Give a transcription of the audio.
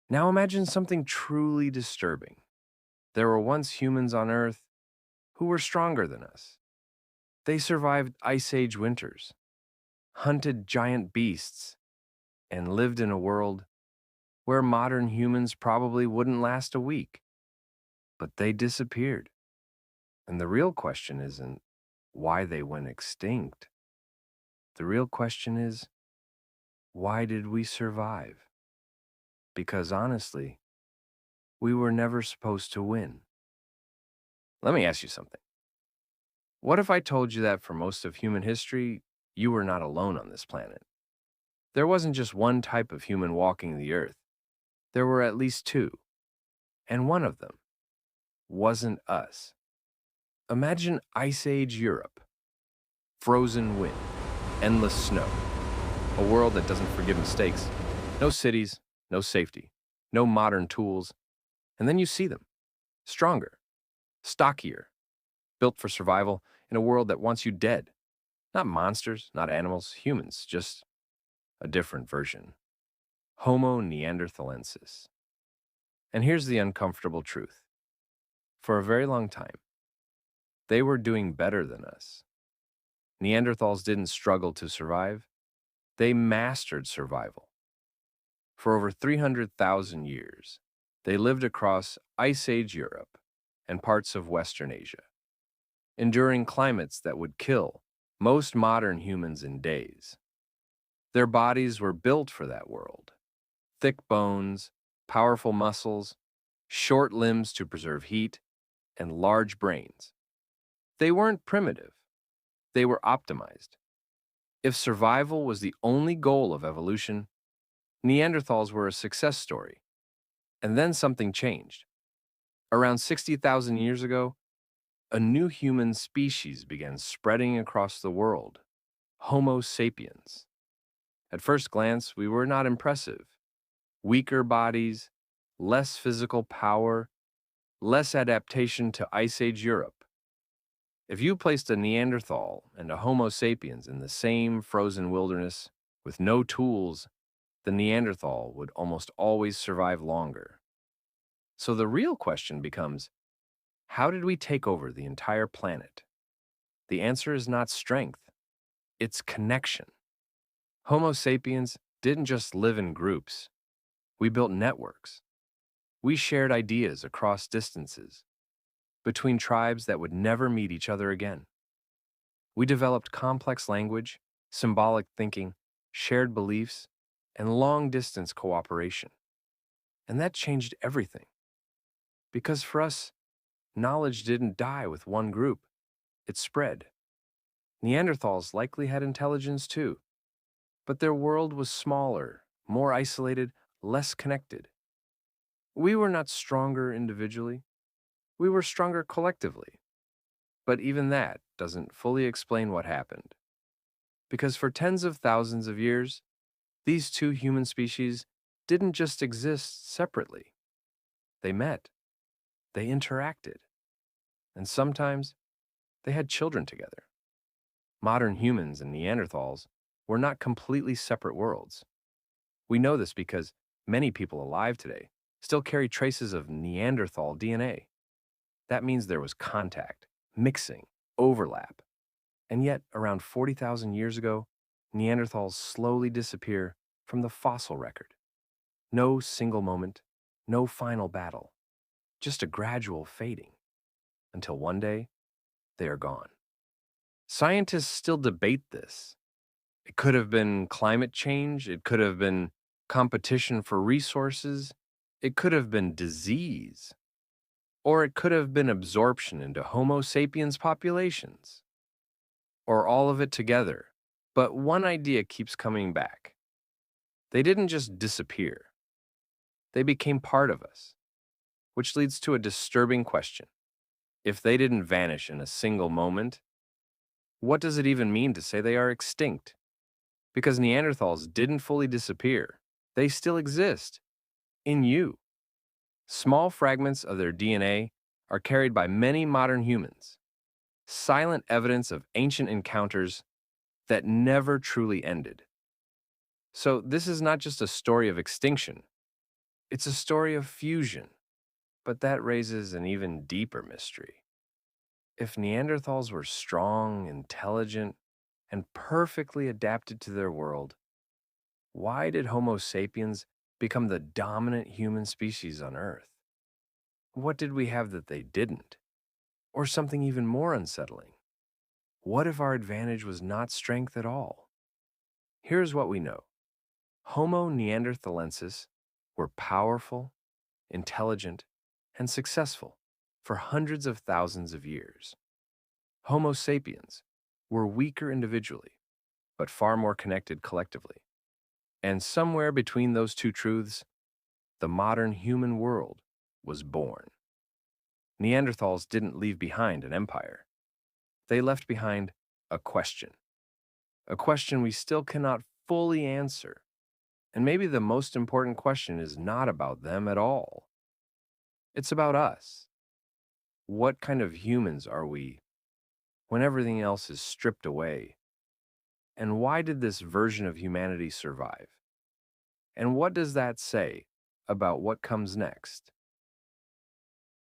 Now imagine something truly disturbing. There were once humans on Earth who were stronger than us. They survived Ice Age winters, hunted giant beasts, and lived in a world where modern humans probably wouldn't last a week. But they disappeared. And the real question isn't why they went extinct. The real question is, why did we survive? Because honestly, we were never supposed to win. Let me ask you something. What if I told you that for most of human history, you were not alone on this planet? There wasn't just one type of human walking the earth. There were at least two, and one of them wasn't us. Imagine Ice Age Europe, frozen wind, endless snow, a world that doesn't forgive mistakes, no cities, no safety, no modern tools, and then you see them, stronger, stockier, built for survival in a world that wants you dead. Not monsters, not animals, humans, just a different version. Homo neanderthalensis. And here's the uncomfortable truth. For a very long time, they were doing better than us. Neanderthals didn't struggle to survive, they mastered survival. For over 300,000 years, they lived across Ice Age Europe and parts of Western Asia, enduring climates that would kill most modern humans in days. Their bodies were built for that world. Thick bones, powerful muscles, short limbs to preserve heat, and large brains. They weren't primitive, they were optimized. If survival was the only goal of evolution, Neanderthals were a success story. And then something changed. Around 60,000 years ago, a new human species began spreading across the world, Homo sapiens. At first glance, we were not impressive. Weaker bodies, less physical power, less adaptation to Ice Age Europe. If you placed a Neanderthal and a Homo sapiens in the same frozen wilderness with no tools, the Neanderthal would almost always survive longer. So the real question becomes, how did we take over the entire planet? The answer is not strength, it's connection. Homo sapiens didn't just live in groups. We built networks. We shared ideas across distances, between tribes that would never meet each other again. We developed complex language, symbolic thinking, shared beliefs, and long-distance cooperation. And that changed everything. Because for us, knowledge didn't die with one group, it spread. Neanderthals likely had intelligence too, but their world was smaller, more isolated, less connected. We were not stronger individually, we were stronger collectively. But even that doesn't fully explain what happened. Because for tens of thousands of years, these two human species didn't just exist separately. They met, they interacted, and sometimes they had children together. Modern humans and Neanderthals were not completely separate worlds. We know this because many people alive today still carry traces of Neanderthal DNA. That means there was contact, mixing, overlap. And yet, around 40,000 years ago, Neanderthals slowly disappear from the fossil record. No single moment, no final battle, just a gradual fading, until one day, they are gone. Scientists still debate this. It could have been climate change, it could have been competition for resources, it could have been disease, or it could have been absorption into Homo sapiens populations, or all of it together. But one idea keeps coming back. They didn't just disappear, they became part of us, which leads to a disturbing question. If they didn't vanish in a single moment, what does it even mean to say they are extinct? Because Neanderthals didn't fully disappear, they still exist in you. Small fragments of their DNA are carried by many modern humans, silent evidence of ancient encounters that never truly ended. So, this is not just a story of extinction, It's a story of fusion, but that raises an even deeper mystery. If Neanderthals were strong, intelligent, and perfectly adapted to their world, why did Homo sapiens become the dominant human species on Earth? What did we have that they didn't? Or something even more unsettling? What if our advantage was not strength at all? Here's what we know. Homo neanderthalensis were powerful, intelligent, and successful for hundreds of thousands of years. Homo sapiens were weaker individually, but far more connected collectively. And somewhere between those two truths, the modern human world was born. Neanderthals didn't leave behind an empire. They left behind a question we still cannot fully answer. And maybe the most important question is not about them at all. It's about us. What kind of humans are we when everything else is stripped away? And why did this version of humanity survive? And what does that say about what comes next?